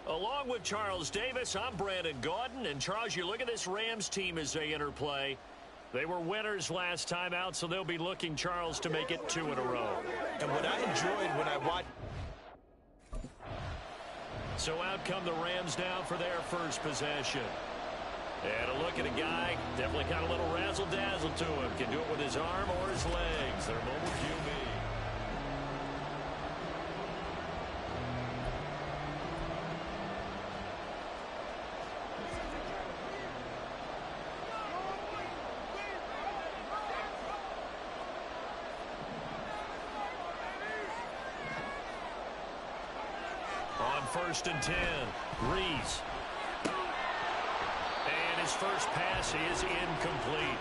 Along with Charles Davis, I'm Brandon Gaudin. And, Charles, you look at this Rams team as they interplay. They were winners last time out, so they'll be looking, Charles, to make it 2 in a row. And what I enjoyed when I watched... So out come the Rams now for their first possession. And a look at a guy, definitely got a little razzle-dazzle to him. Can do it with his arm or his legs. Their mobile QB. On 1st and 10, Reese. And his first pass is incomplete.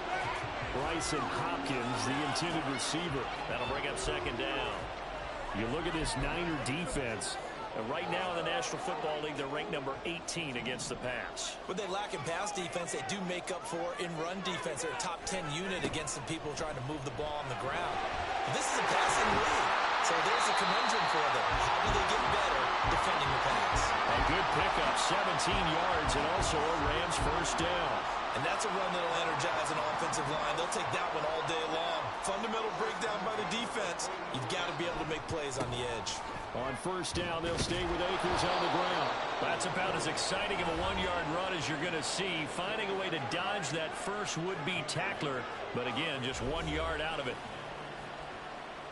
Bryson Hopkins, the intended receiver. That'll bring up 2nd down. You look at this Niner defense. And right now in the National Football League, they're ranked number 18 against the pass. What they lack in pass defense, they do make up for in run defense. They're a top 10 unit against some people trying to move the ball on the ground. But this is a passing league, so there's a conundrum for them. How do they get better defending the pass? A good pickup, 17 yards, and also a Rams first down. And that's a run that'll energize an offensive line. They'll take that one all day long. Fundamental breakdown by the defense. You've got to be able to make plays on the edge. On 1st down, they'll stay with Akers on the ground. That's about as exciting of a 1-yard run as you're going to see. Finding a way to dodge that first would-be tackler. But again, just 1 yard out of it.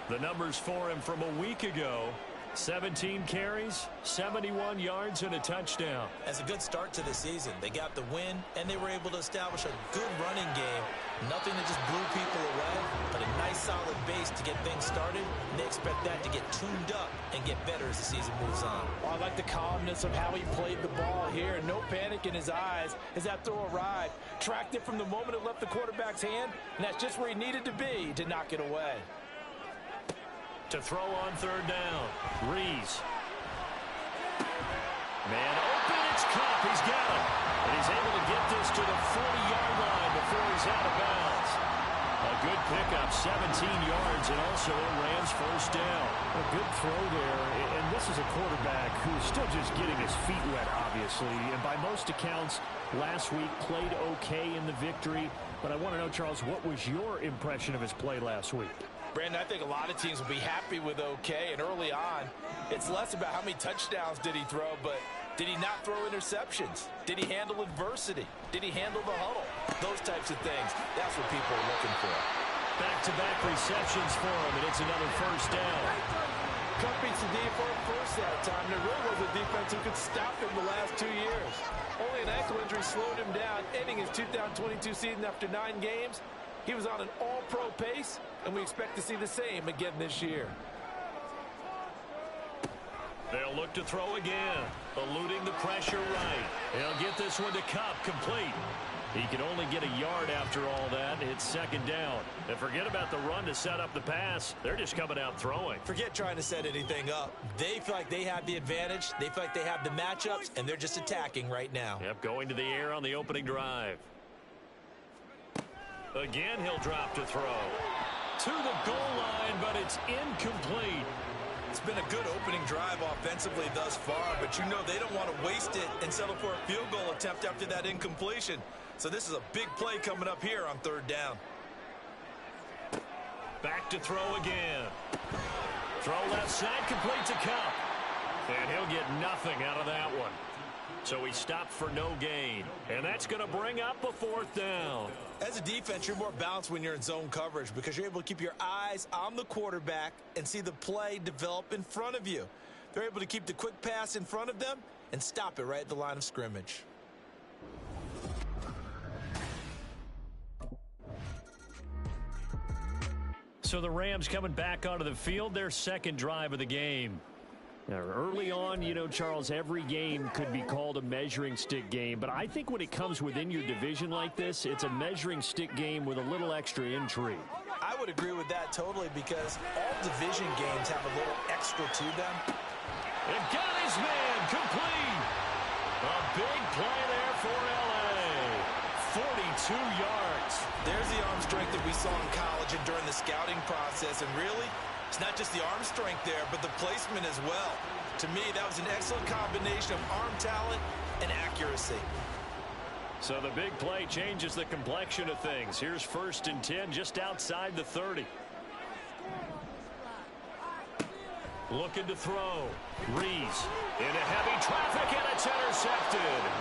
The numbers for him from a week ago. 17 carries, 71 yards, and a touchdown. That's a good start to the season. They got the win, and they were able to establish a good running game. Nothing that just blew people away, but a nice solid base to get things started. And they expect that to get tuned up and get better as the season moves on. Well, I like the calmness of how he played the ball here. No panic in his eyes as that throw arrived. Tracked it from the moment it left the quarterback's hand, and that's just where he needed to be to knock it away. To throw on 3rd down, Reese. Man open, it's Cup. He's got it. And he's able to get this to the 40-yard line before he's out of bounds. A good pickup, 17 yards, and also a Rams first down. A good throw there, and this is a quarterback who's still just getting his feet wet, obviously. And by most accounts, last week played okay in the victory. But I want to know, Charles, what was your impression of his play last week? Brandon, I think a lot of teams will be happy with okay, and early on, it's less about how many touchdowns did he throw, but did he not throw interceptions? Did he handle adversity? Did he handle the huddle? Those types of things, that's what people are looking for. Back-to-back receptions for him, and it's another first down. Cup beats the D for a first that time. There really was a defense who could stop him the last 2 years. Only an ankle injury slowed him down, ending his 2022 season after 9 games. He was on an all-pro pace, and we expect to see the same again this year. They'll look to throw again, eluding the pressure right. He'll get this one to Cup, complete. He can only get a yard after all that. It's 2nd down. And forget about the run to set up the pass. They're just coming out throwing. Forget trying to set anything up. They feel like they have the advantage. They feel like they have the matchups, and they're just attacking right now. Yep, going to the air on the opening drive. Again, he'll drop to throw. To the goal line, but it's incomplete. It's been a good opening drive offensively thus far, but you know they don't want to waste it and settle for a field goal attempt after that incompletion. So this is a big play coming up here on 3rd down. Back to throw again. Throw left side, complete to Cup. And he'll get nothing out of that one. So he stopped for no gain. And that's going to bring up a 4th down. As a defense, you're more balanced when you're in zone coverage because you're able to keep your eyes on the quarterback and see the play develop in front of you. They're able to keep the quick pass in front of them and stop it right at the line of scrimmage. So the Rams coming back onto the field, their 2nd drive of the game. Now, early on, you know, Charles, every game could be called a measuring stick game. But I think when it comes within your division like this, it's a measuring stick game with a little extra intrigue. I would agree with that totally because all division games have a little extra to them. And got his man complete. A big play there for L.A. 42 yards. There's the arm strength that we saw in college and during the scouting process. And really, it's not just the arm strength there, but the placement as well. To me, that was an excellent combination of arm talent and accuracy. So the big play changes the complexion of things. Here's 1st and 10 just outside the 30. Looking to throw. Rees into heavy traffic, and it's intercepted.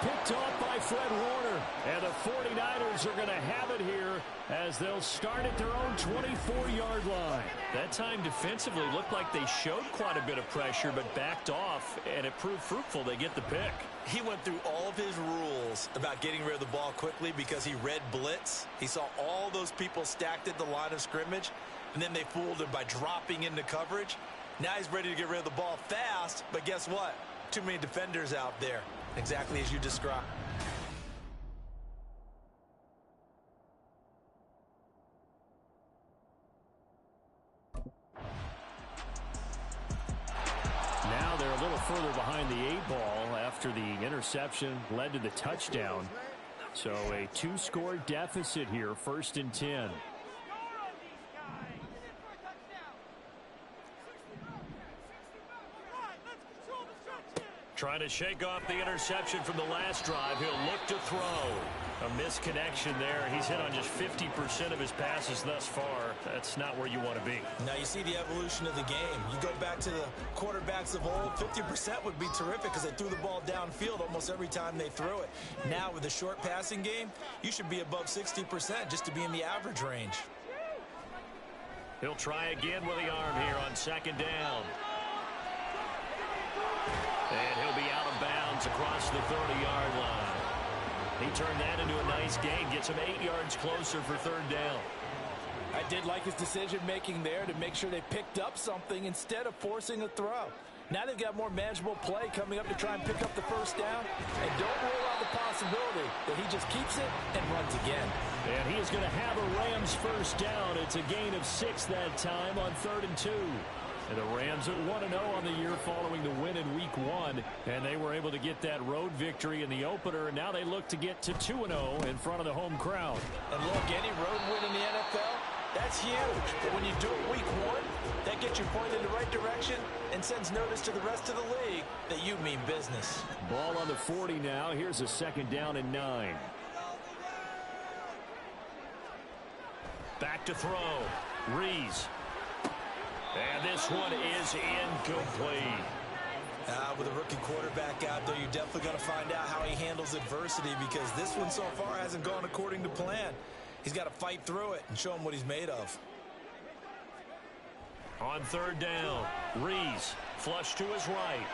Picked off by Fred Warner. And the 49ers are going to have it here as they'll start at their own 24-yard line. That time defensively looked like they showed quite a bit of pressure but backed off, and it proved fruitful. They get the pick. He went through all of his rules about getting rid of the ball quickly because he read blitz. He saw all those people stacked at the line of scrimmage, and then they fooled him by dropping into coverage. Now he's ready to get rid of the ball fast, but guess what? Too many defenders out there, exactly as you described. Now they're a little further behind the 8-ball after the interception led to the touchdown. So a 2-score deficit here, 1st and 10. Trying to shake off the interception from the last drive. He'll look to throw. A misconnection there. He's hit on just 50% of his passes thus far. That's not where you want to be. Now you see the evolution of the game. You go back to the quarterbacks of old, 50% would be terrific because they threw the ball downfield almost every time they threw it. Now with the short passing game, you should be above 60% just to be in the average range. He'll try again with the arm here on 2nd down. And he'll be out of bounds across the 30-yard line. He turned that into a nice gain, gets him 8 yards closer for 3rd down. I did like his decision-making there to make sure they picked up something instead of forcing a throw. Now they've got more manageable play coming up to try and pick up the 1st down. And don't rule out the possibility that he just keeps it and runs again. And he is going to have a Rams 1st down. It's a gain of 6 that time on 3rd and 2. And the Rams at 1-0 on the year following the win in Week 1. And they were able to get that road victory in the opener. And now they look to get to 2-0 in front of the home crowd. And look, any road win in the NFL, that's huge. But when you do it Week 1, that gets you pointed in the right direction and sends notice to the rest of the league that you mean business. Ball on the 40 now. Here's a 2nd down and 9. Back to throw. Rees. And this one is incomplete. With a rookie quarterback out there, you're definitely going to find out how he handles adversity because this one so far hasn't gone according to plan. He's got to fight through it and show him what he's made of. On 3rd down, Rees flush to his right.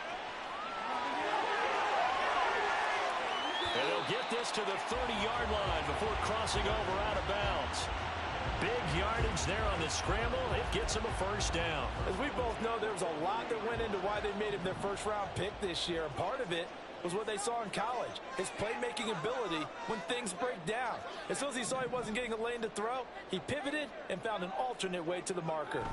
And he'll get this to the 30-yard line before crossing over out of bounds. Big yardage there on the scramble. It gets him a 1st down. As we both know, there was a lot that went into why they made him their 1st-round pick this year. And part of it was what they saw in college, his playmaking ability when things break down. As soon as he saw he wasn't getting a lane to throw, he pivoted and found an alternate way to the marker.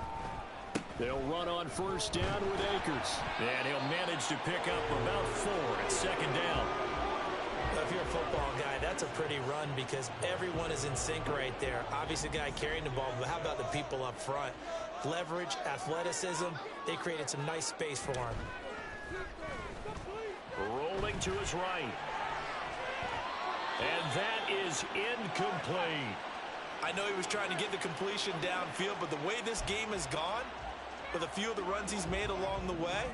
They'll run on 1st down with Akers. And he'll manage to pick up about 4 at 2nd down. If you're a football guy, that's a pretty run because everyone is in sync right there. Obviously, the guy carrying the ball, but how about the people up front? Leverage, athleticism, they created some nice space for him. Rolling to his right. And that is incomplete. I know he was trying to get the completion downfield, but the way this game has gone, with a few of the runs he's made along the way,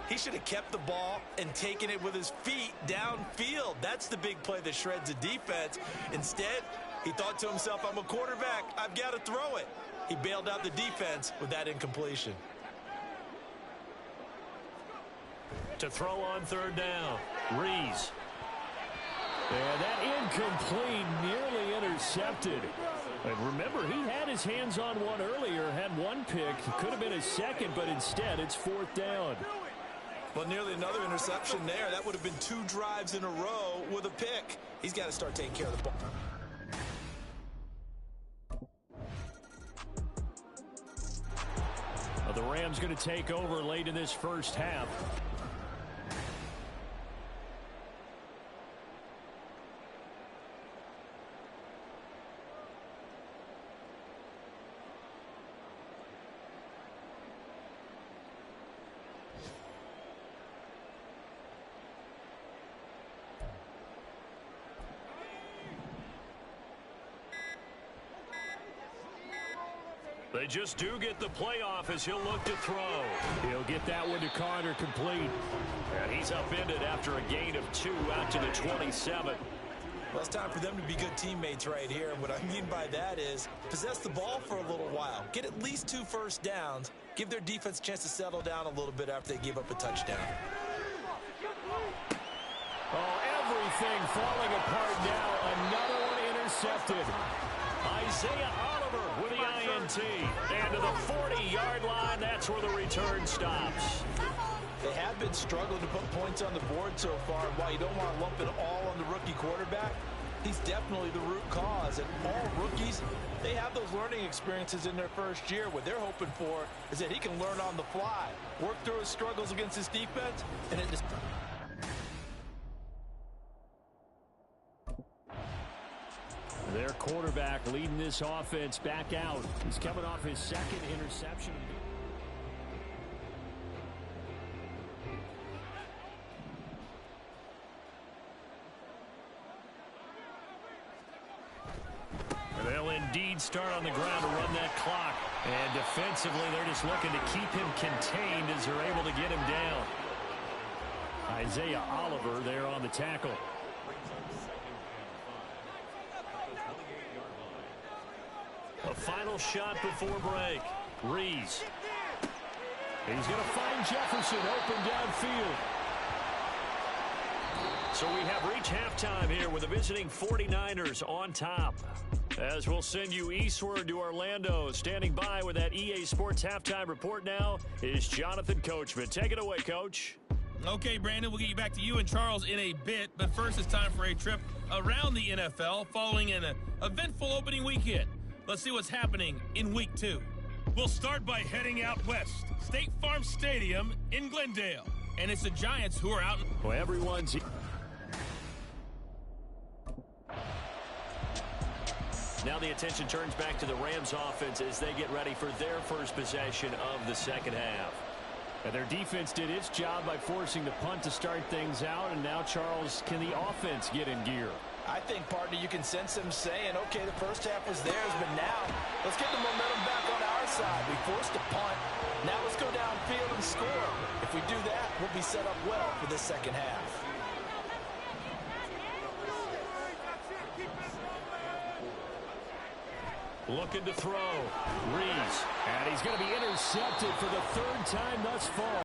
he should have kept the ball and taken it with his feet downfield. That's the big play that shreds a defense. Instead, he thought to himself, I'm a quarterback. I've got to throw it. He bailed out the defense with that incompletion. To throw on 3rd down, Rees. And that incomplete, nearly intercepted. And remember, he had his hands on one earlier, had one pick. Could have been a 2nd, but instead it's 4th down. Well, nearly another interception there. That would have been 2 drives in a row with a pick. He's got to start taking care of the ball. The Rams going to take over late in this 1st half. They just do get the playoff as he'll look to throw. He'll get that one to Carter, complete. And he's upended after a gain of 2 out to the 27. Well, it's time for them to be good teammates right here. And what I mean by that is possess the ball for a little while. Get at least 2 first downs. Give their defense a chance to settle down a little bit after they give up a touchdown. Oh, everything falling apart now. Another one intercepted. Isaiah Oliver with the INT. And to the 40-yard line, that's where the return stops. They have been struggling to put points on the board so far. And while you don't want to lump it all on the rookie quarterback, he's definitely the root cause. And all rookies, they have those learning experiences in their first year. What they're hoping for is that he can learn on the fly, work through his struggles against his defense, and it just... Their quarterback leading this offense back out. He's coming off his second interception. They'll indeed start on the ground to run that clock. And defensively, they're just looking to keep him contained as they're able to get him down. Isaiah Oliver there on the tackle. A final shot before break. Rees. He's going to find Jefferson open downfield. So we have reached halftime here with the visiting 49ers on top. As we'll send you eastward to Orlando. Standing by with that EA Sports halftime report now is Jonathan Coachman. Take it away, Coach. Okay, Brandon, we'll get you back to you and Charles in a bit. But first, it's time for a trip around the NFL following an eventful opening weekend. Let's see what's happening in Week 2. We'll start by heading out west. State Farm Stadium in Glendale. And it's the Giants who are out. Well, everyone's... Now the attention turns back to the Rams offense as they get ready for their first possession of the second half. And their defense did its job by forcing the punt to start things out. And now, Charles, can the offense get in gear? I think, partner, you can sense them saying, okay, the first half was theirs, but now let's get the momentum back on our side. We forced a punt. Now let's go downfield and score. If we do that, we'll be set up well for this second half. Looking to throw. Rees. And he's going to be intercepted for the third time thus far.